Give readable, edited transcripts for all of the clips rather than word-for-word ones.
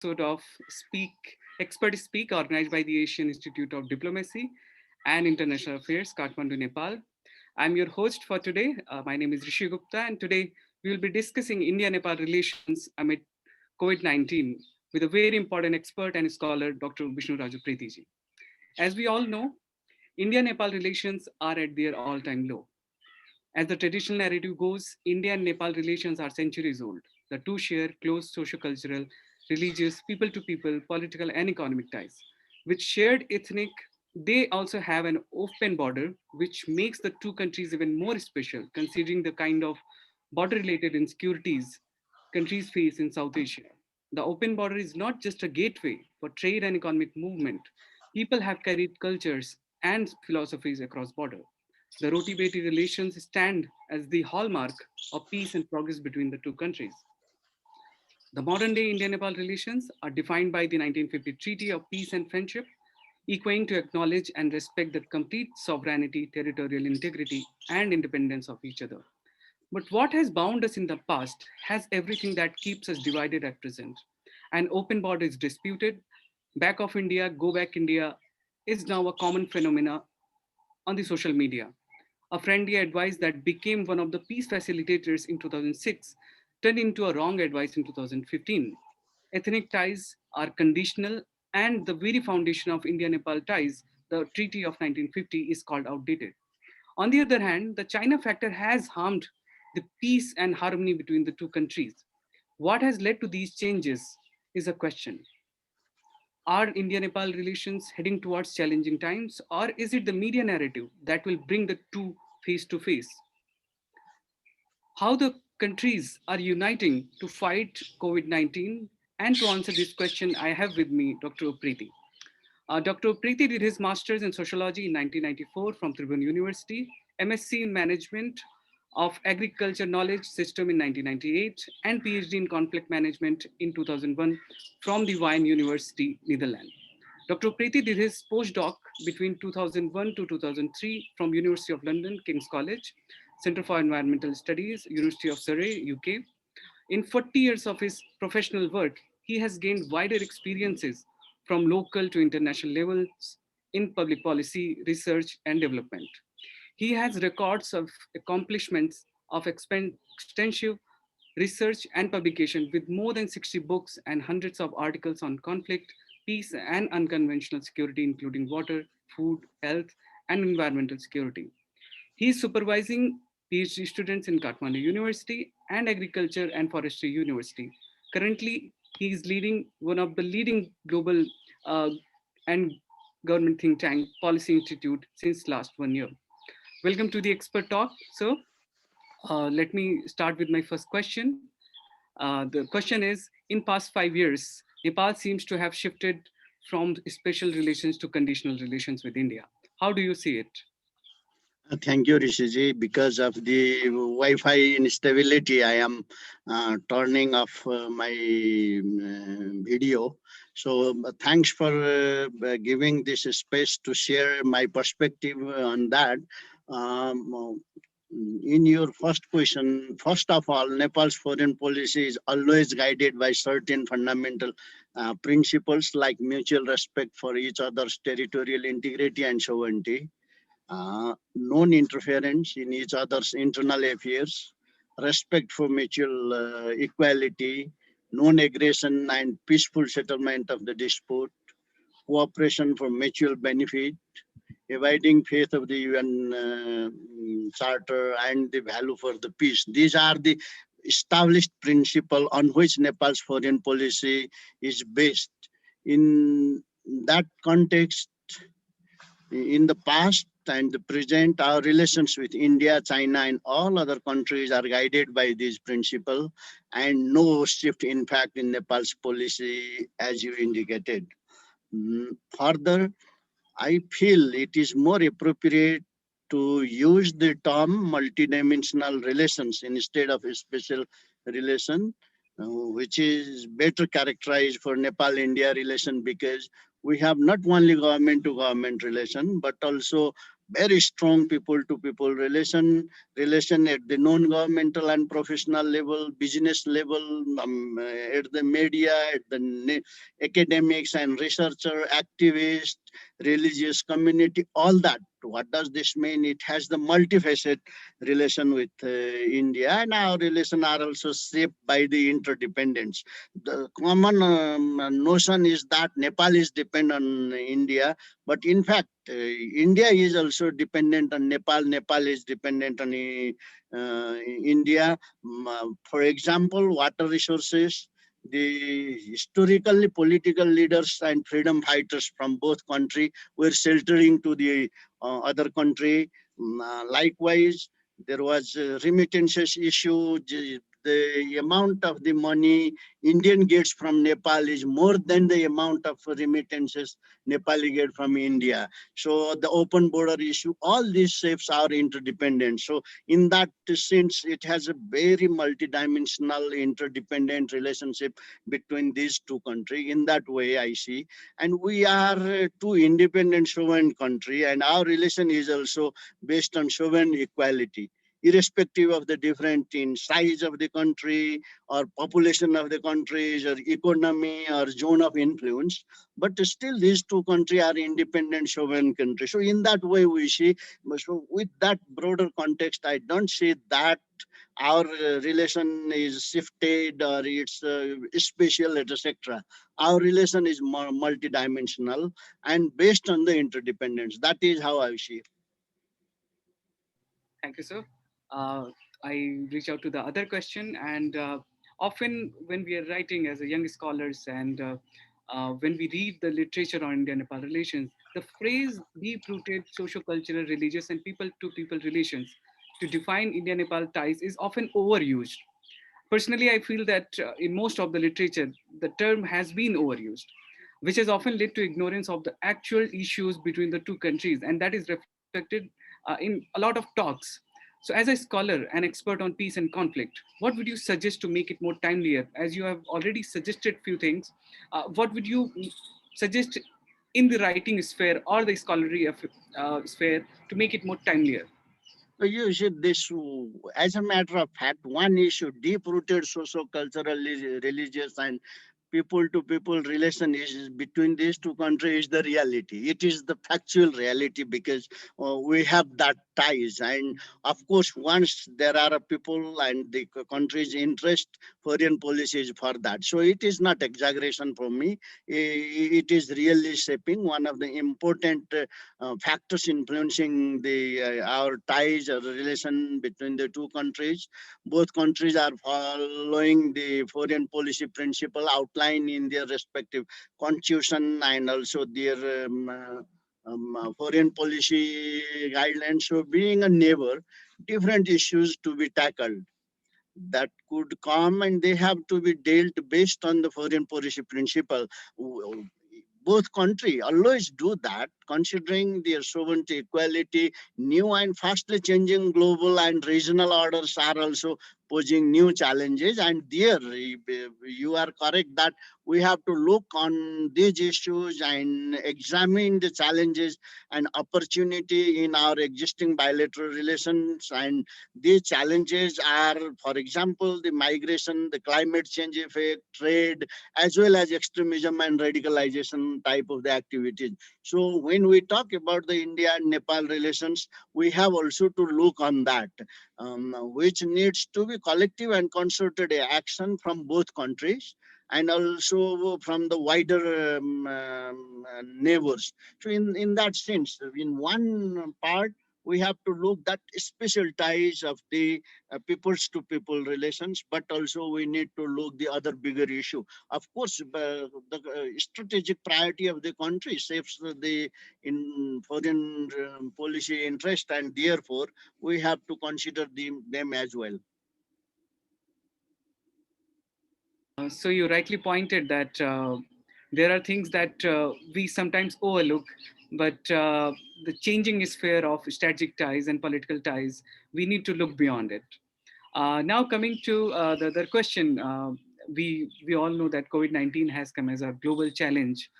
episode of Expert Speak, organized by the Asian Institute of Diplomacy and International Affairs, Kathmandu, Nepal. I'm your host for today. My name is Rishi Gupta, and today we will be discussing India-Nepal relations amid COVID-19 with a very important expert and scholar, Dr. Vishnu Raju Pretiji. As we all know, India-Nepal relations are at their all-time low. As the traditional narrative goes, India and Nepal relations are centuries old. The two share close socio-cultural, religious, people-to-people, political and economic ties. With shared ethnic, they also have an open border, which makes the two countries even more special, considering the kind of border-related insecurities countries face in South Asia. The open border is not just a gateway for trade and economic movement. People have carried cultures and philosophies across border. The Roti-Beti relations stand as the hallmark of peace and progress between the two countries. The modern day India-Nepal relations are defined by the 1950 Treaty of Peace and Friendship, equating to acknowledge and respect the complete sovereignty, territorial integrity, and independence of each other. But what has bound us in the past has everything that keeps us divided at present. An open border is disputed. Back of India, go back India is now a common phenomena on the social media. A friendly advice that became one of the peace facilitators in 2006 turned into a wrong advice in 2015. Ethnic ties are conditional, and the very foundation of India Nepal ties, the Treaty of 1950, is called outdated. On the other hand, the China factor has harmed the peace and harmony between the two countries. What has led to these changes is a question. Are India Nepal relations heading towards challenging times, or is it the media narrative that will bring the two face to face? How the countries are uniting to fight COVID 19? And to answer this question, I have with me Dr. Upriti. Dr. Upriti did his master's in sociology in 1994 from Tribhuvan University, MSc in management of agriculture knowledge system in 1998, and PhD in conflict management in 2001 from the Wien University, Netherlands. Dr. Preeti did his postdoc between 2001 to 2003 from University of London, King's College, Center for Environmental Studies, University of Surrey, UK. In 40 years of his professional work, he has gained wider experiences from local to international levels in public policy, research, and development. He has records of accomplishments of extensive research and publication with more than 60 books and hundreds of articles on conflict, peace, and unconventional security, including water, food, health, and environmental security. He is supervising PhD students in Kathmandu University and Agriculture and Forestry University. Currently, he is leading one of the leading global and government think tank Policy Institute since last 1 year. Welcome to the Expert Talk, sir. Let me start with my first question. The question is, in past 5 years, Nepal seems to have shifted from special relations to conditional relations with India. How do you see it? Thank you, Rishiji. Because of the Wi-Fi instability, I am turning off my video. So thanks for giving this space to share my perspective on that. In your first question, first of all, Nepal's foreign policy is always guided by certain fundamental principles like mutual respect for each other's territorial integrity and sovereignty, non-interference in each other's internal affairs, respect for mutual equality, non-aggression and peaceful settlement of the dispute, cooperation for mutual benefit, abiding faith of the UN Charter, and the value for the peace. These are the established principles on which Nepal's foreign policy is based. In that context, in the past and the present, our relations with India, China, and all other countries are guided by these principles, and no shift, in fact, in Nepal's policy, as you indicated. Further, I feel it is more appropriate to use the term multidimensional relations instead of a special relation, which is better characterized for Nepal-India relation, because we have not only government to government relation, but also very strong people-to-people relation at the non-governmental and professional level, business level, at the media, at the academics and researcher, activists, religious community, all that. What does this mean? It has the multifaceted relation with India, and our relations are also shaped by the interdependence. The common notion is that Nepal is dependent on India, but in fact, India is also dependent on Nepal. Nepal is dependent on India. For example, water resources. The historically political leaders and freedom fighters from both countries were sheltering to the other country. Likewise, there was a remittances issue. The amount of the money Indian gets from Nepal is more than the amount of remittances Nepali get from India. So the open border issue, all these shapes are interdependent. So in that sense, it has a very multidimensional interdependent relationship between these two countries. In that way, I see. And we are two independent sovereign country, and our relation is also based on sovereign equality, irrespective of the different in size of the country or population of the countries or economy or zone of influence. But still, these two countries are independent sovereign countries. So in that way, we see, so with that broader context, I don't see that our relation is shifted or it's special, etc. Our relation is multidimensional and based on the interdependence. That is how I see it. Thank you, sir. Uh, I reach out to the other question, and often when we are writing as a young scholars and when we read the literature on India-Nepal relations, the phrase deep-rooted socio-cultural, religious, and people-to-people relations to define India-Nepal ties is often overused. Personally, I feel that in most of the literature, the term has been overused, which has often led to ignorance of the actual issues between the two countries, and that is reflected in a lot of talks. So, as a scholar and expert on peace and conflict, what would you suggest to make it more timelier? As you have already suggested few things, what would you suggest in the writing sphere or the scholarly sphere to make it more timelier? So you see this, as a matter of fact, one issue, deep-rooted socio-cultural, religious, and people-to-people relation is between these two countries is the reality. It is the factual reality because we have that ties. And of course, once there are people and the country's interest, foreign policy is for that. So it is not exaggeration for me. It is really shaping one of the important factors influencing the our ties or relation between the two countries. Both countries are following the foreign policy principle outlined in their respective constitution and also their foreign policy guidelines. So, being a neighbor, different issues to be tackled that could come and they have to be dealt based on the foreign policy principle. Both countries always do that, considering their sovereignty, equality, new and fastly changing global and regional orders are also posing new challenges. And there, you are correct that we have to look on these issues and examine the challenges and opportunity in our existing bilateral relations. And these challenges are, for example, the migration, the climate change effect, trade, as well as extremism and radicalization type of the activities. So when we talk about the India and Nepal relations, we have also to look on that, which needs to be collective and concerted action from both countries and also from the wider neighbors. So in that sense, in one part, we have to look that special ties of the peoples to people relations, but also we need to look the other bigger issue. Of course, the strategic priority of the country shapes the in foreign policy interest, and therefore we have to consider them as well. So you rightly pointed that there are things that we sometimes overlook, but the changing sphere of strategic ties and political ties, we need to look beyond it. Now coming to the other question, we all know that COVID-19 has come as a global challenge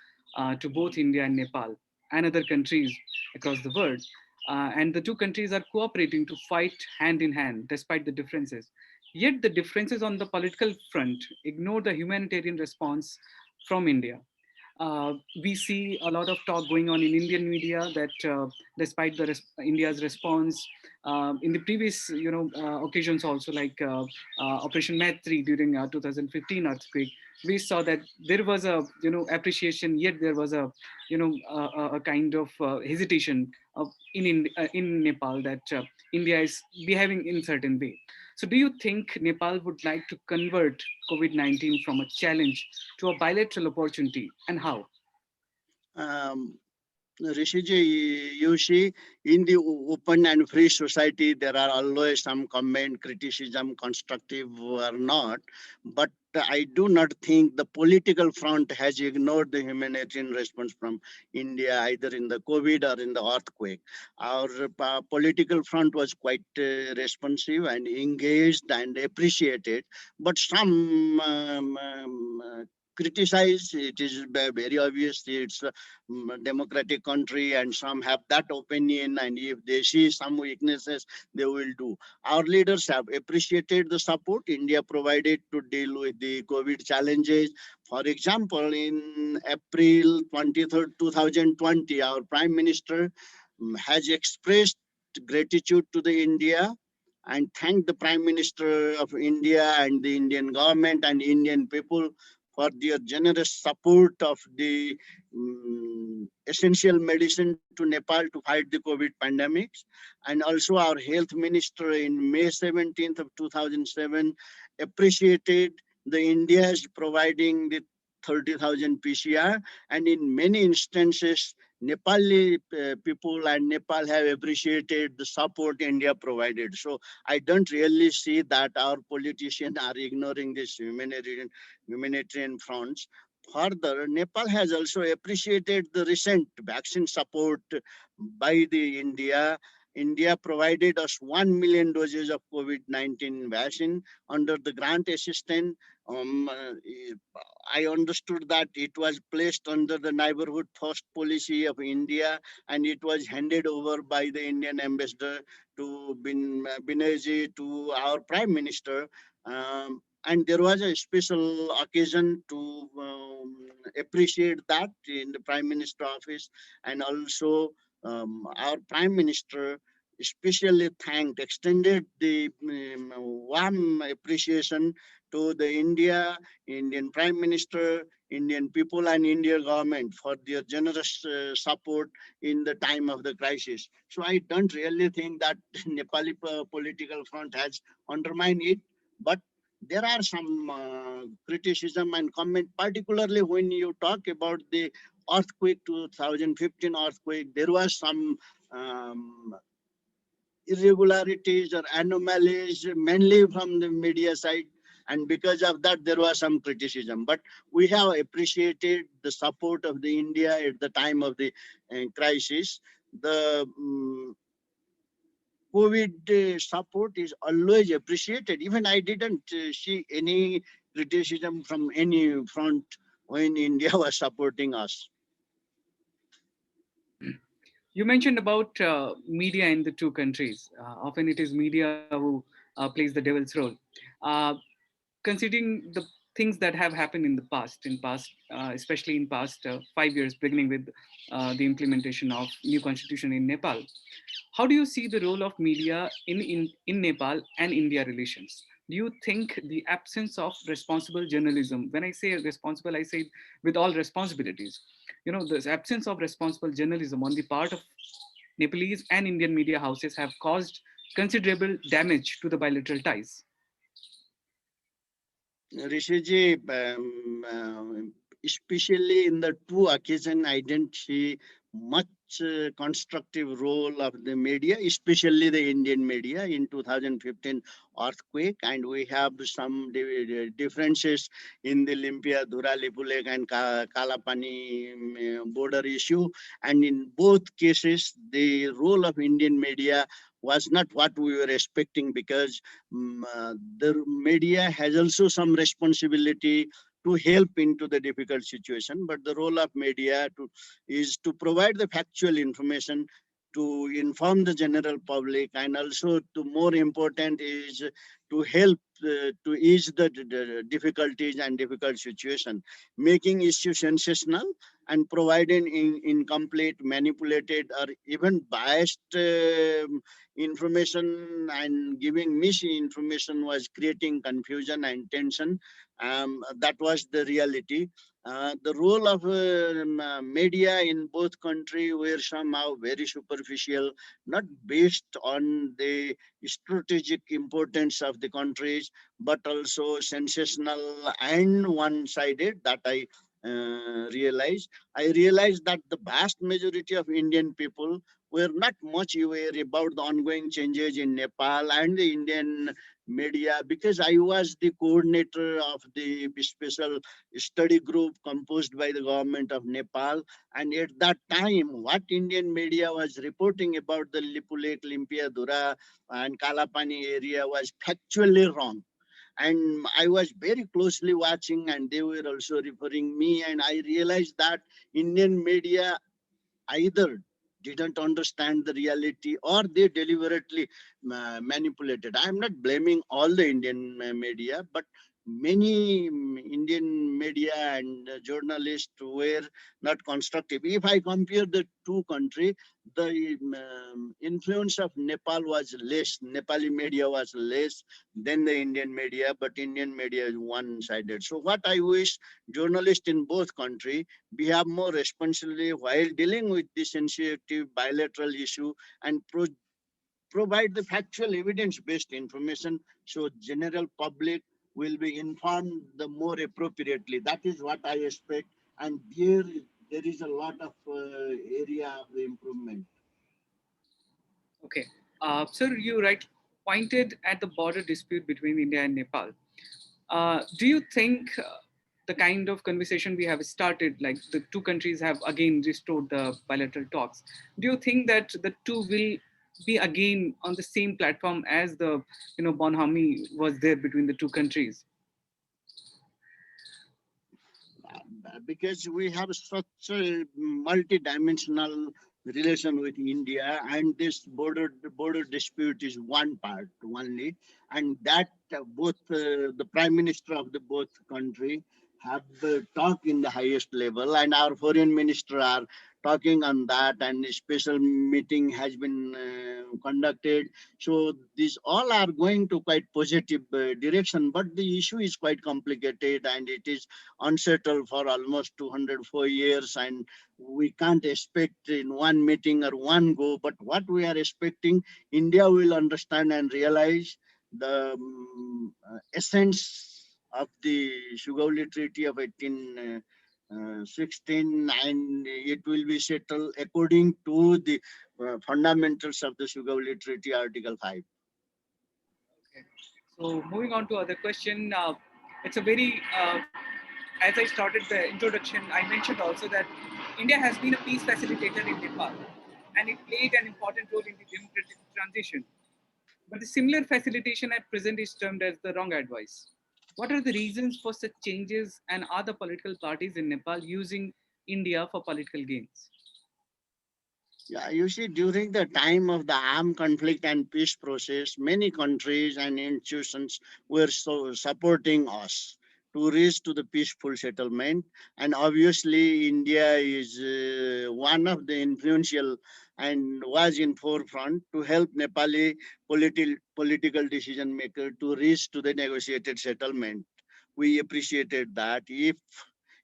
to both India and Nepal and other countries across the world. and the two countries are cooperating to fight hand in hand despite the differences. Yet the differences on the political front ignore the humanitarian response from India. We see a lot of talk going on in Indian media that despite the India's response in the previous, occasions also like Operation Maitri during 2015 earthquake, we saw that there was a appreciation, yet there was a a kind of hesitation in Nepal that India is behaving in certain way. So, do you think Nepal would like to convert COVID-19 from a challenge to a bilateral opportunity, and how? Um, Rishiji, you see, in the open and free society, there are always some comment, criticism, constructive or not. But I do not think the political front has ignored the humanitarian response from India, either in the COVID or in the earthquake. Our political front was quite responsive and engaged and appreciated. But some criticize. It is very obvious. It's democratic country, and some have that opinion, and if they see some weaknesses, they will do. Our leaders have appreciated the support India provided to deal with the COVID challenges. For example, in April 23rd 2020, our prime minister has expressed gratitude to the India and thanked the prime minister of India and the Indian government and Indian people for their generous support of the essential medicine to Nepal to fight the COVID pandemics. And also our health minister in May 17th of 2007 appreciated the India's providing the 30,000 PCR, and in many instances, Nepali people and Nepal have appreciated the support India provided. So I don't really see that our politicians are ignoring this humanitarian fronts. Further, Nepal has also appreciated the recent vaccine support by the India. India provided us 1 million doses of COVID-19 vaccine under the grant assistance. Um, uh, I understood that it was placed under the neighborhood first policy of India, and it was handed over by the Indian ambassador to Binerji to our prime minister. And there was a special occasion to appreciate that in the prime minister office, and also our prime minister especially thanked, extended the warm appreciation to the Indian Prime Minister, Indian people, and Indian government for their generous support in the time of the crisis. So I don't really think that Nepali political front has undermined it, but there are some criticism and comment, particularly when you talk about the earthquake, 2015 earthquake. There was some um, irregularities or anomalies, mainly from the media side. And because of that, there was some criticism. But we have appreciated the support of the India at the time of the crisis. The COVID support is always appreciated. Even I didn't see any criticism from any front when India was supporting us. You mentioned about media in the two countries. Often it is media who plays the devil's role. Uh, Considering the things that have happened especially in past 5 years, beginning with the implementation of new constitution in Nepal, how do you see the role of media in Nepal and India relations? Do you think the absence of responsible journalism, when I say responsible, I say with all responsibilities, the absence of responsible journalism on the part of Nepalese and Indian media houses have caused considerable damage to the bilateral ties? Rishiji, especially in the two occasions, I didn't see much constructive role of the media, especially the Indian media in 2015 earthquake, and we have some differences in the Limpia, Dhura, Lipulek, and Kalapani border issue, and in both cases, the role of Indian media was not what we were expecting, because the media has also some responsibility to help into the difficult situation, but the role of media is to provide the factual information, to inform the general public, and also to more important is to help to ease the difficulties and difficult situation, making issue sensational and providing incomplete, manipulated, or even biased information, and giving misinformation was creating confusion and tension. That was the reality. The role of media in both countries were somehow very superficial, not based on the strategic importance of the countries, but also sensational and one-sided. That realized. I realized that the vast majority of Indian people were not much aware about the ongoing changes in Nepal and the Indian media, because I was the coordinator of the special study group composed by the government of Nepal. And at that time, what Indian media was reporting about the Lipu Lake, Limpiadura, and Kalapani area was factually wrong. And I was very closely watching, and they were also referring me, and I realized that Indian media either didn't understand the reality or they deliberately manipulated. I'm not blaming all the Indian media, but many Indian media and journalists were not constructive. If I compare the two countries, the influence of Nepal was less, Nepali media was less than the Indian media, but Indian media is one-sided. So what I wish journalists in both countries, we have more responsibility while dealing with this sensitive bilateral issue, and provide the factual evidence-based information so general public will be informed the more appropriately. That is what I expect, and there is a lot of area of the improvement. Okay. Sir, you pointed at the border dispute between India and Nepal. Do you think the kind of conversation we have started, like the two countries have again restored the bilateral talks, do you think that the two will be again on the same platform as the bonhomie was there between the two countries? Because we have such a multi-dimensional relation with India, and this border dispute is one part only, and that both the prime minister of the both country have talked in the highest level, and our foreign minister are talking on that, and a special meeting has been conducted. So these all are going to quite positive direction, but the issue is quite complicated, and it is unsettled for almost 204 years, and we can't expect in one meeting or one go. But what we are expecting, India will understand and realize the essence of the Sugauli Treaty of 1816, and it will be settled according to the fundamentals of the Sugauli Treaty, Article 5. Okay. So moving on to other question, it's a very as I started the introduction, I mentioned also that India has been a peace facilitator in Nepal, and it played an important role in the democratic transition. But the similar facilitation at present is termed as the wrong advice. What are the reasons for such changes, and are the political parties in Nepal using India for political gains? Yeah, you see, during the time of the armed conflict and peace process, many countries and institutions were supporting us to reach to the peaceful settlement. And obviously, India is one of the influential and was in forefront to help Nepali political decision maker to reach to the negotiated settlement. We appreciated that. If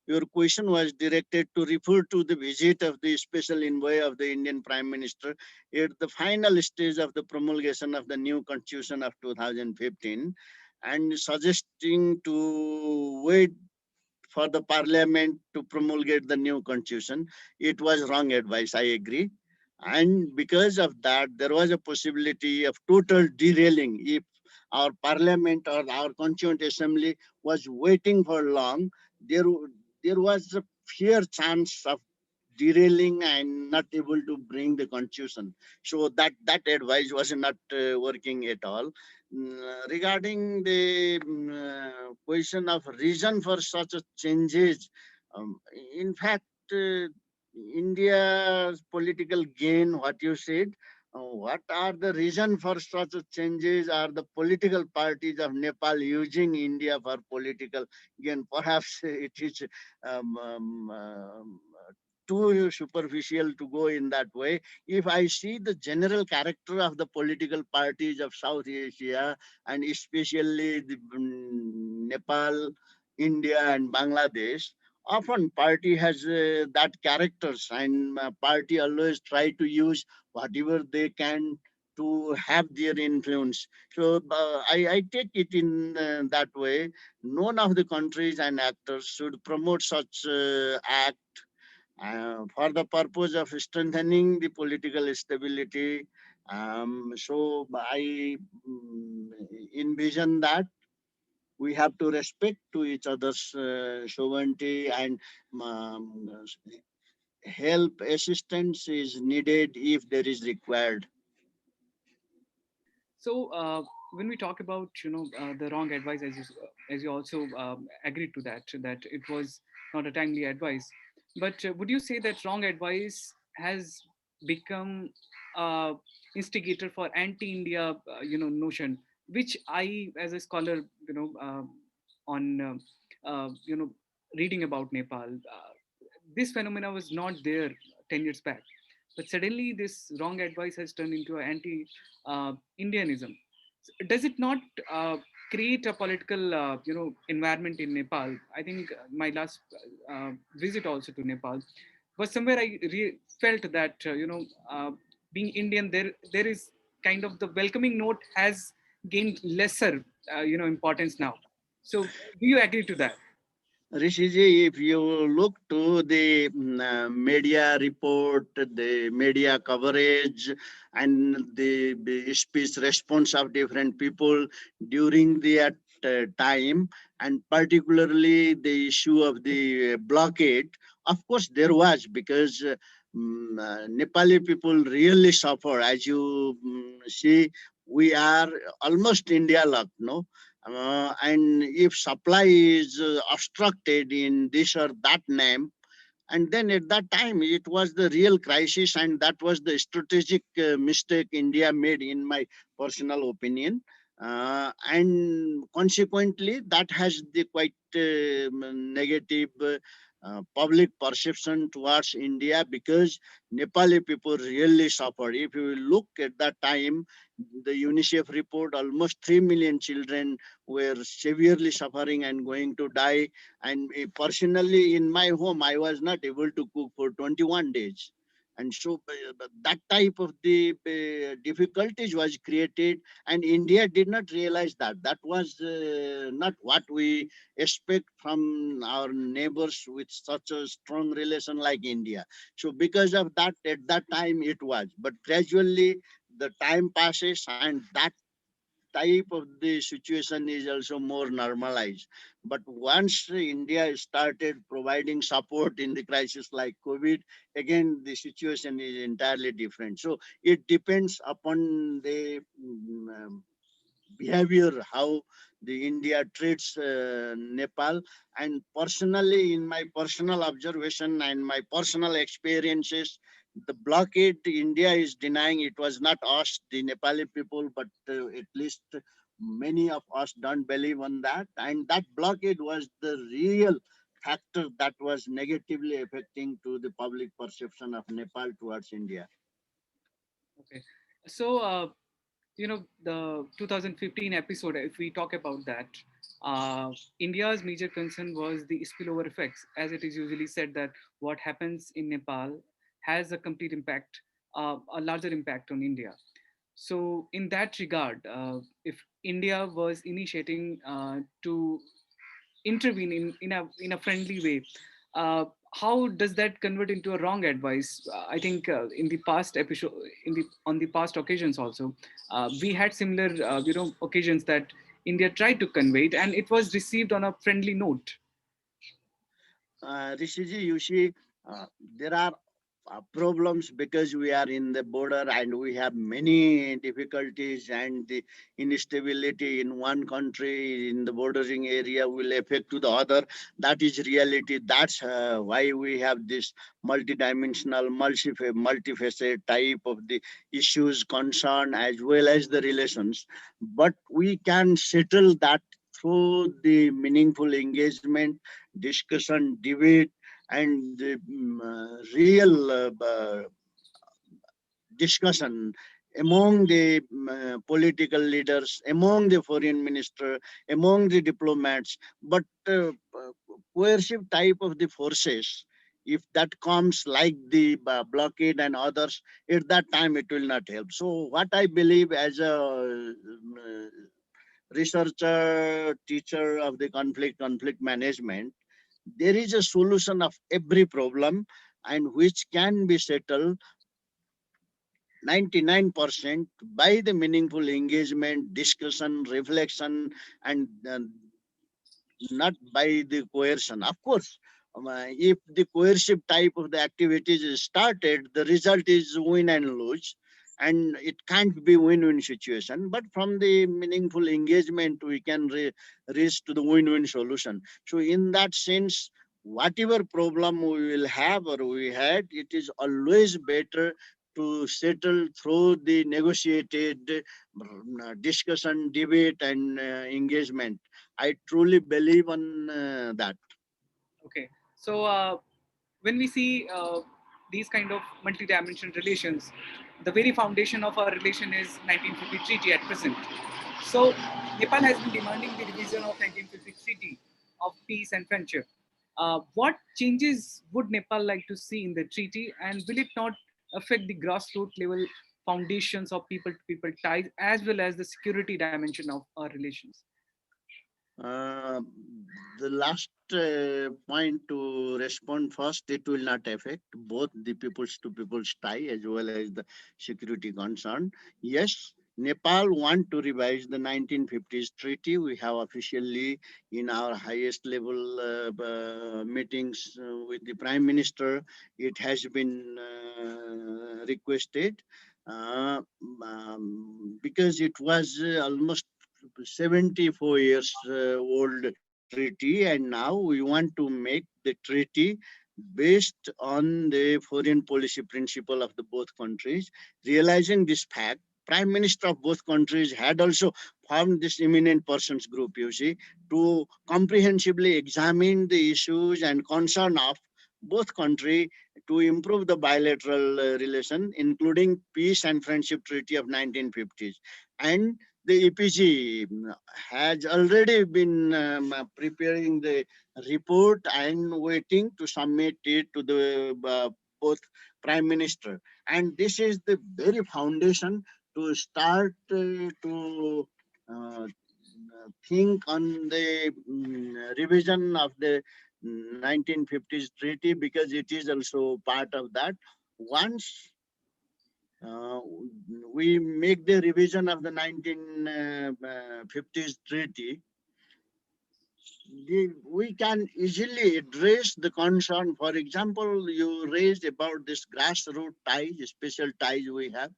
your question was directed to refer to the visit of the special envoy of the Indian Prime Minister at the final stage of the promulgation of the new constitution of 2015, and suggesting to wait for the parliament to promulgate the new constitution. It was wrong advice, I agree. And because of that, there was a possibility of total derailing if our parliament or our constituent assembly was waiting for long. There, there was a fair chance of derailing and not able to bring the constitution. So that advice was not working at all. Regarding the question of reason for such a changes, in fact, India's political gain, what you said, what are the reason for such changes? Are the political parties of Nepal using India for political gain? Perhaps it is um, um, um, too superficial to go in that way. If I see the general character of the political parties of South Asia, and especially the Nepal, India, and Bangladesh, often party has that characters, and party always try to use whatever they can to have their influence. So I take it in that way. None of the countries and actors should promote such act for the purpose of strengthening the political stability. So I envision that we have to respect to each other's sovereignty, and um, help assistance is needed if there is required. So when we talk about the wrong advice, as you also agreed to that it was not a timely advice, but would you say that wrong advice has become uh, instigator for anti-India notion, which I, as a scholar, on reading about Nepal, this phenomena was not there 10 years back, but suddenly this wrong advice has turned into an anti Indianism. Does it not create a political, environment in Nepal? I think my last visit also to Nepal was somewhere I felt that being Indian, there is kind of the welcoming note has gained lesser, importance now. So, do you agree to that? Rishiji, if you look to the media report, the media coverage, and the speech response of different people during that time, and particularly the issue of the blockade, of course, there was, because Nepali people really suffer. As you see, we are almost India locked, no? And if supply is obstructed in this or that name, and then at that time it was the real crisis, and that was the strategic mistake India made, in my personal opinion. And consequently that has the quite negative public perception towards India, because Nepali people really suffered. If you look at that time, the UNICEF report, almost 3 million children were severely suffering and going to die. And personally, in my home, I was not able to cook for 21 days. And so that type of the difficulties was created, and India did not realize that. That was not what we expect from our neighbors with such a strong relation like India. So because of that, at that time it was. But gradually the time passes, and that type of the situation is also more normalized. But once India started providing support in the crisis like COVID, again the situation is entirely different. So it depends upon the behavior, how the India treats Nepal. And personally, in my personal observation and my personal experiences, the blockade India is denying, it was not us, the Nepali people, but at least many of us don't believe on that. And that blockade was the real factor that was negatively affecting to the public perception of Nepal towards India. Okay. So, the 2015 episode, if we talk about that, India's major concern was the spillover effects. As it is usually said that what happens in Nepal has a complete impact, a larger impact on India. So, in that regard, if India was initiating to intervene in a friendly way, how does that convert into a wrong advice? I think in the past episode, on the past occasions also, we had similar occasions that India tried to convey it, and it was received on a friendly note. Rishiji, you see, there are problems because we are in the border and we have many difficulties, and the instability in one country in the bordering area will affect to the other. That is reality. That's why we have this multidimensional, multifaceted type of the issues, concern, as well as the relations. But we can settle that through the meaningful engagement, discussion, debate, and the real discussion among the political leaders, among the foreign minister, among the diplomats. But coercive type of the forces, if that comes like the blockade and others, at that time it will not help. So what I believe as a researcher, teacher of the conflict management, there is a solution of every problem, and which can be settled 99% by the meaningful engagement, discussion, reflection, and not by the coercion. Of course, if the coercive type of the activities is started, the result is win and lose, and it can't be win-win situation. But from the meaningful engagement, we can reach to the win-win solution. So, in that sense, whatever problem we will have or we had, it is always better to settle through the negotiated discussion, debate, and engagement. I truly believe on that. Okay. So when we see these kind of multi-dimensional relations, the very foundation of our relation is 1950 treaty at present. So Nepal has been demanding the revision of 1950 treaty of peace and friendship. What changes would Nepal like to see in the treaty, and will it not affect the grassroots level foundations of people-to-people ties as well as the security dimension of our relations? Uh, the last point to respond first, it will not affect both the peoples to peoples tie as well as the security concern. Yes, Nepal want to revise the 1950s treaty. We have officially in our highest level meetings with the Prime Minister, it has been requested because it was almost 74 years old treaty, and now we want to make the treaty based on the foreign policy principle of the both countries. Realizing this fact, prime minister of both countries had also formed this eminent persons group, you see, to comprehensively examine the issues and concern of both countries to improve the bilateral relation, including peace and friendship treaty of 1950s. And the EPG has already been preparing the report and waiting to submit it to the both prime minister. And this is the very foundation to start to think on the revision of the 1950s treaty, because it is also part of that. Once uh, we make the revision of the 1950s treaty, we can easily address the concern. For example, you raised about this grassroots ties, special ties we have,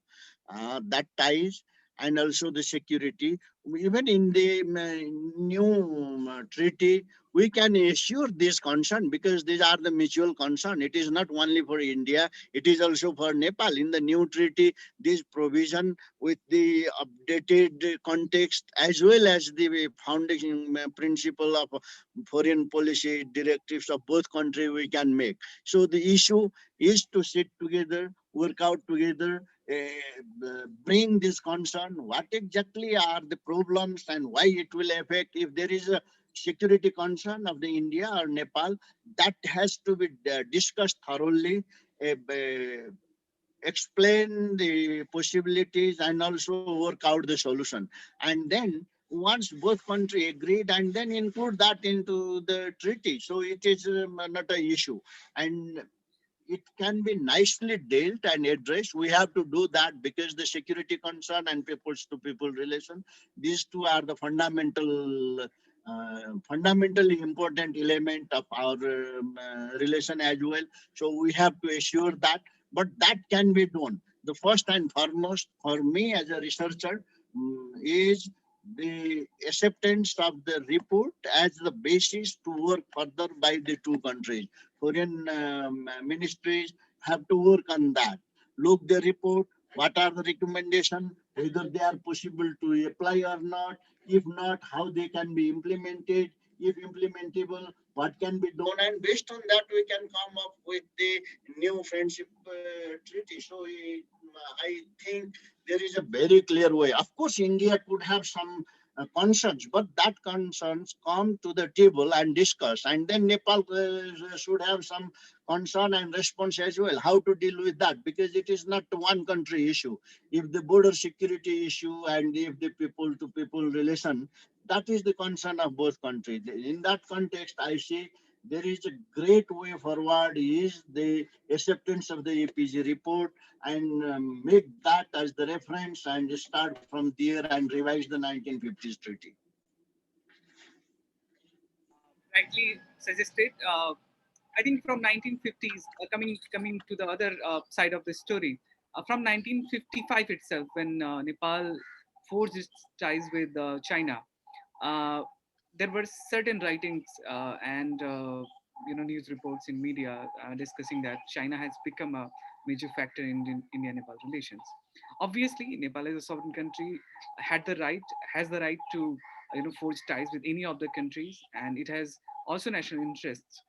that ties, and also the security. Even in the new treaty, we can assure this concern because these are the mutual concern. It is not only for India, it is also for Nepal. In the new treaty, this provision with the updated context as well as the foundation principle of foreign policy directives of both countries we can make. So the issue is to sit together, work out together, bring this concern, what exactly are the problems and why it will affect. If there is a security concern of the India or Nepal, that has to be discussed thoroughly, explain the possibilities and also work out the solution. And then once both countries agreed, and then include that into the treaty. So it is not an issue. And it can be nicely dealt and addressed. We have to do that because the security concern and peoples to people relation, these two are the fundamentally important element of our relation as well. So we have to assure that. but that can be done. The first and foremost for me as a researcher is the acceptance of the report as the basis to work further by the two countries. Foreign ministries have to work on that. Look the report, what are the recommendations, whether they are possible to apply or not. If not, how they can be implemented. If implementable, what can be done, and based on that, we can come up with the new friendship treaty. So I think there is a very clear way. Of course, India could have some concerns, but that concerns come to the table and discuss, and then Nepal should have some concern and response as well. How to deal with that, because it is not one country issue. If the border security issue and if the people to people relation, that is the concern of both countries. In that context, I see there is a great way forward is the acceptance of the APG report, and make that as the reference and start from there and revise the 1950s treaty. Rightly suggested. I think from 1950s, coming to the other side of the story, from 1955 itself, when Nepal forged its ties with China, uh, there were certain writings and news reports in media discussing that China has become a major factor in India-Nepal relations. Obviously, Nepal as a sovereign country has the right to forge ties with any of the countries, and it has also national interests.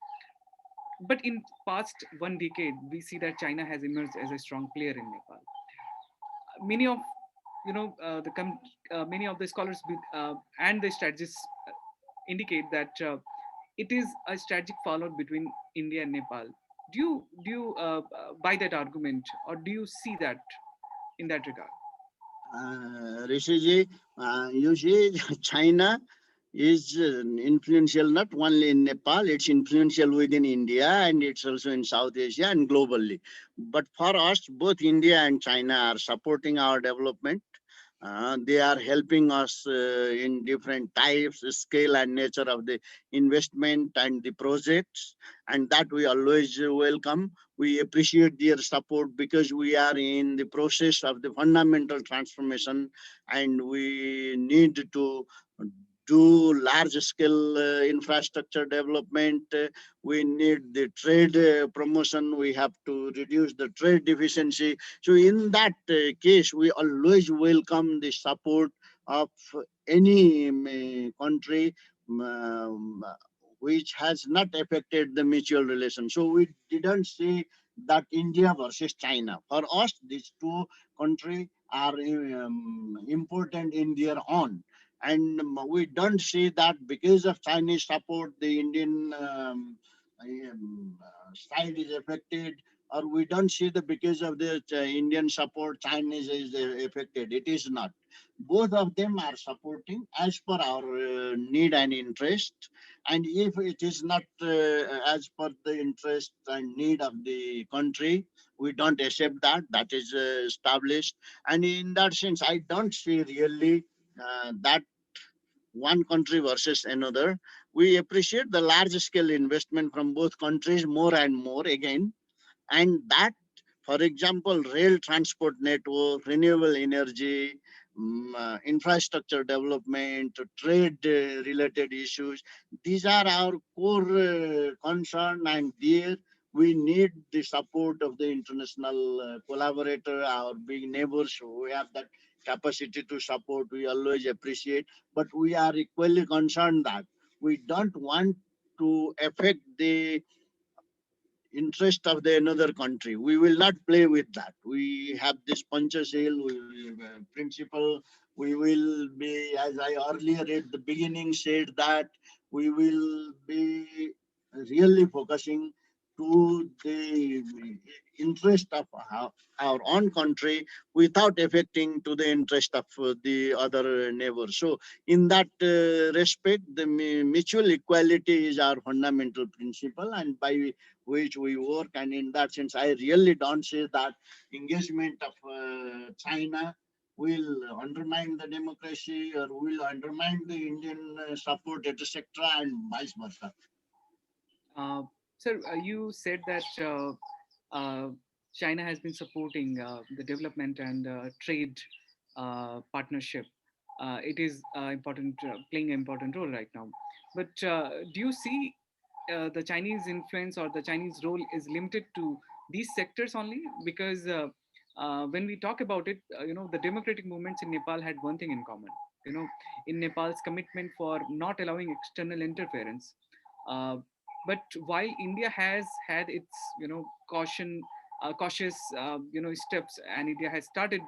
But in past one decade, we see that China has emerged as a strong player in Nepal. Many of many of the scholars and the strategists indicate that it is a strategic fallout between India and Nepal. Do you buy that argument, or do you see that in that regard? Rishiji, you see, China is influential not only in Nepal, it's influential within India, and it's also in South Asia and globally. But for us, both India and China are supporting our development. They are helping us in different types, scale, and nature of the investment and the projects, and that we always welcome. We appreciate their support because we are in the process of the fundamental transformation, and we need to do large scale infrastructure development. We need the trade promotion. We have to reduce the trade deficiency. So in that case, we always welcome the support of any country which has not affected the mutual relation. So we didn't see that India versus China. For us, these two countries are important in their own, and we don't see that because of Chinese support, the Indian side is affected, or we don't see that because of the Indian support, Chinese is affected. It is not. Both of them are supporting as per our need and interest. And if it is not as per the interest and need of the country, we don't accept that. That is established. And in that sense, I don't see really that one country versus another. We appreciate the large scale investment from both countries more and more again, and that, for example, rail transport network, renewable energy, infrastructure development, trade related issues, these are our core concern, and there we need the support of the international collaborator, our big neighbors who have that capacity to support. We always appreciate, but we are equally concerned that we don't want to affect the interest of the another country. We will not play with that. We have this Panchashil principle. We will be, as I earlier at the beginning said, that we will be really focusing to the interest of our own country without affecting to the interest of the other neighbor. So in that respect, the mutual equality is our fundamental principle, and by which we work. And in that sense, I really don't say that engagement of China will undermine the democracy or will undermine the Indian support, etc., and vice versa. Uh, Sir, you said that China has been supporting the development and trade partnership. It is important, playing an important role right now. But do you see the Chinese influence or the Chinese role is limited to these sectors only? Because when we talk about it, the democratic movements in Nepal had one thing in common. In Nepal's commitment for not allowing external interference. Uh, but while India has had its, cautious, steps, and India has started,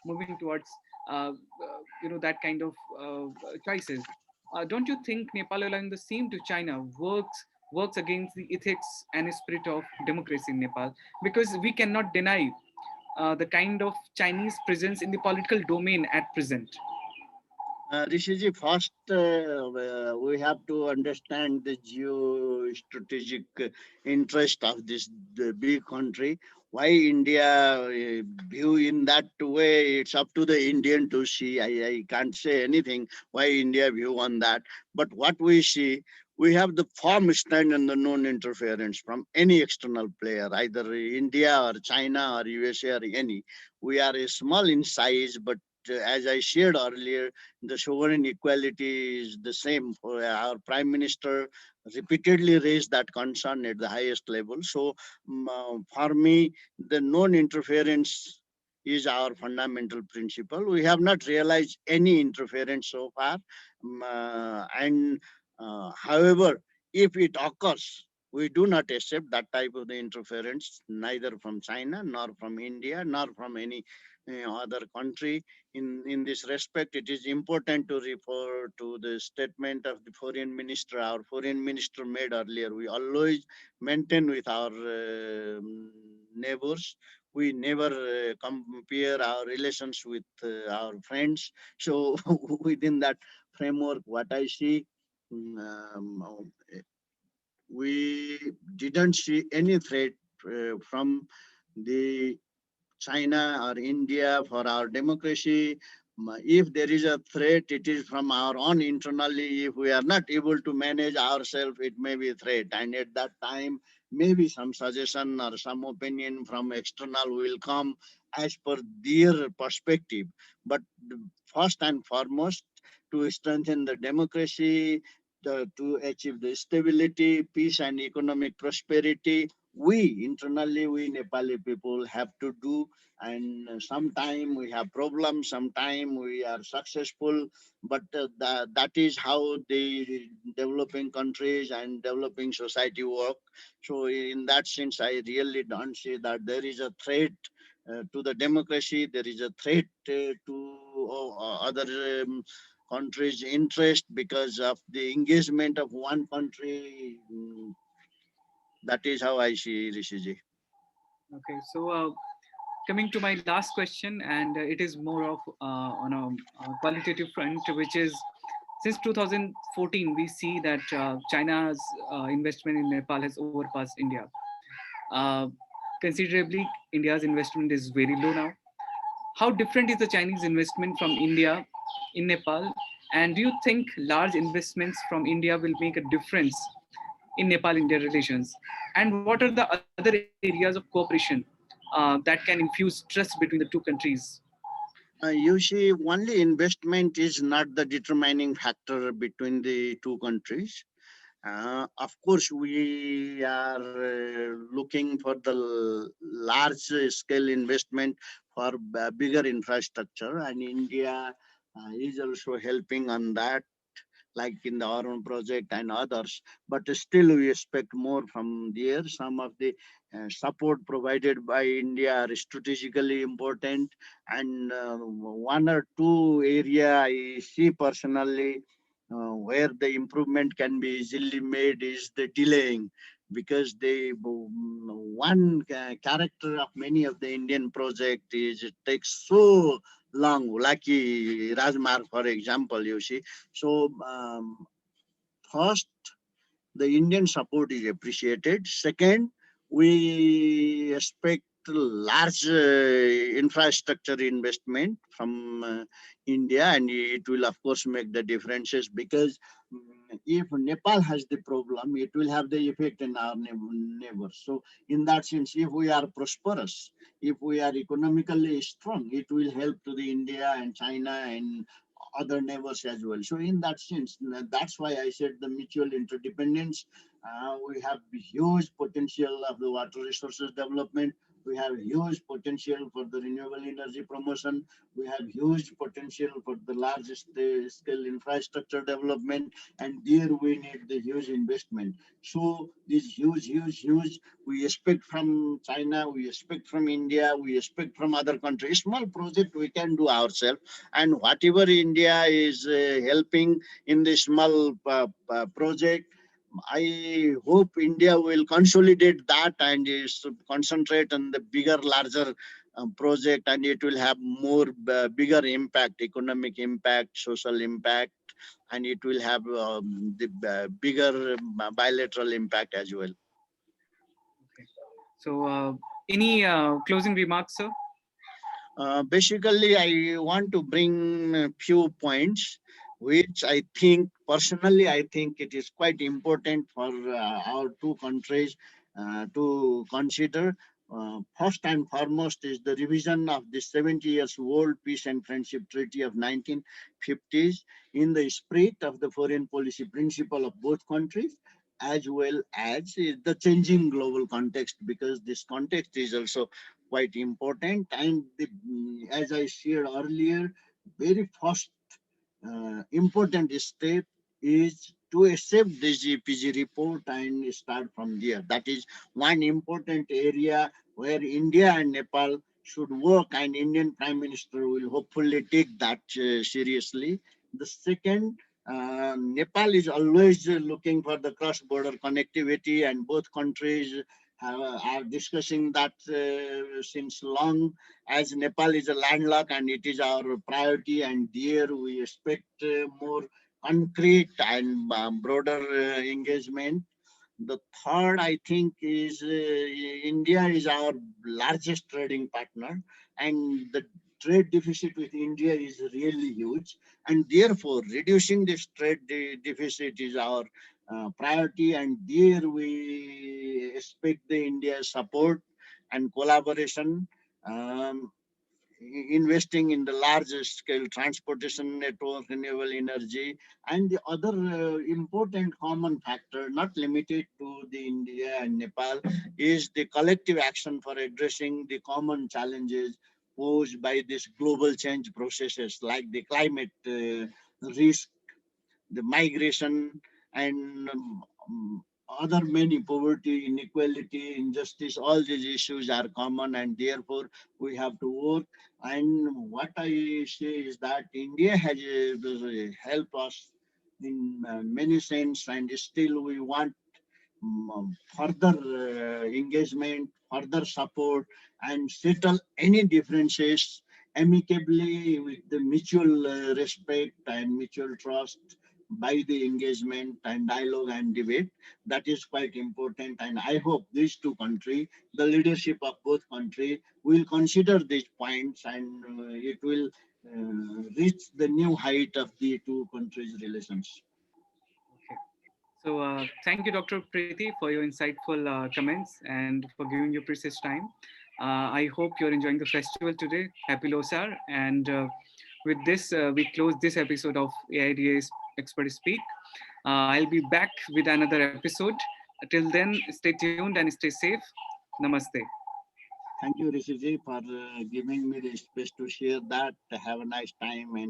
moving towards, that kind of choices. Don't you think Nepal allowing the same to China works against the ethics and spirit of democracy in Nepal? Because we cannot deny the kind of Chinese presence in the political domain at present. Rishiji, first we have to understand the geostrategic interest of this the big country. Why India view in that way? It's up to the Indian to see. I can't say anything why India view on that. But what we see, we have the firm stand on the non-interference from any external player, either India or China or USA or any. We are small in size, but as I shared earlier, the sovereign equality is the same. Our prime minister repeatedly raised that concern at the highest level. So, for me, the non-interference is our fundamental principle. We have not realized any interference so far, and however, if it occurs, we do not accept that type of the interference, neither from China, nor from India, nor from any other country. In this respect, it is important to refer to the statement of the foreign minister. Our foreign minister made earlier. We always maintain with our neighbors. We never compare our relations with our friends. So within that framework, what I see, we didn't see any threat from the China or India for our democracy. If there is a threat, it is from our own internally. If we are not able to manage ourselves, it may be a threat. And at that time, maybe some suggestion or some opinion from external will come as per their perspective. But first and foremost, to strengthen the democracy, to achieve the stability, peace, and economic prosperity, we internally, we Nepali people have to do. And sometime we have problems, sometime we are successful, but that is how the developing countries and developing society work. So in that sense, I really don't see that there is a threat to the democracy, there is a threat to other countries' interest because of the engagement of one country. That is how I see Rishiji. Okay, so coming to my last question, and it is more of on a qualitative front, which is since 2014, we see that China's investment in Nepal has overpassed India. Uh, Considerably, India's investment is very low now. How different is the Chinese investment from India in Nepal? And do you think large investments from India will make a difference in Nepal India relations? And what are the other areas of cooperation that can infuse trust between the two countries? You see, only investment is not the determining factor between the two countries. Of course, we are looking for the large scale investment for bigger infrastructure, and India is also helping on that, like in the Arun project and others. But still, we expect more from there. Some of the support provided by India are strategically important, and one or two area I see personally where the improvement can be easily made is the delaying, because the one character of many of the Indian project is it takes so long, like Rajmarg, for example, you see. So, first, the Indian support is appreciated. Second, we expect large infrastructure investment from India, and it will of course make the differences because if Nepal has the problem, it will have the effect in our neighbors. So in that sense, if we are prosperous, if we are economically strong, it will help to the India and China and other neighbors as well. So in that sense, that's why I said the mutual interdependence. We have huge potential of the water resources development. We have huge potential for the renewable energy promotion. We have huge potential for the largest scale infrastructure development, and there we need the huge investment. So this huge, we expect from China, we expect from India, we expect from other countries. Small project we can do ourselves, and whatever India is helping in the small project, I hope India will consolidate that and is concentrate on the bigger, larger project, and it will have more bigger impact, economic impact, social impact, and it will have the bigger bilateral impact as well. Okay. So, any closing remarks, sir? Basically, I want to bring a few points, which I think, personally, I think it is quite important for our two countries to consider. First and foremost is the revision of the 70 years old Peace and Friendship Treaty of 1950s in the spirit of the foreign policy principle of both countries, as well as the changing global context, because this context is also quite important. And as I shared earlier, very first important step is to accept the GPG report and start from there. That is one important area where India and Nepal should work, and Indian Prime Minister will hopefully take that seriously. The second, Nepal is always looking for the cross-border connectivity, and both countries are discussing that since long, as Nepal is a landlocked and it is our priority, and there we expect more concrete and broader engagement. The third, I think, is India is our largest trading partner, and the trade deficit with India is really huge, and therefore reducing this trade deficit is our priority, and there we expect the India support and collaboration. Um, Investing in the largest scale transportation network, renewable energy, and the other important common factor, not limited to the India and Nepal, is the collective action for addressing the common challenges posed by these global change processes like the climate risk, the migration, and other many poverty, inequality, injustice. All these issues are common, and therefore we have to work. And what I say is that India has helped us in many sense, and still we want further engagement, further support, and settle any differences amicably with the mutual respect and mutual trust by the engagement and dialogue and debate. That is quite important, and I hope these two countries, the leadership of both countries, will consider these points, and it will reach the new height of the two countries' relations. Okay. So, thank you, Dr. Preeti, for your insightful comments and for giving your precious time. I hope you're enjoying the festival today. Happy Losar. And with this, we close this episode of AIDA's Expert Speak. I'll be back with another episode. Till then, stay tuned and stay safe. Namaste. Thank you, Rishiji, for giving me the space to share that. Have a nice time, and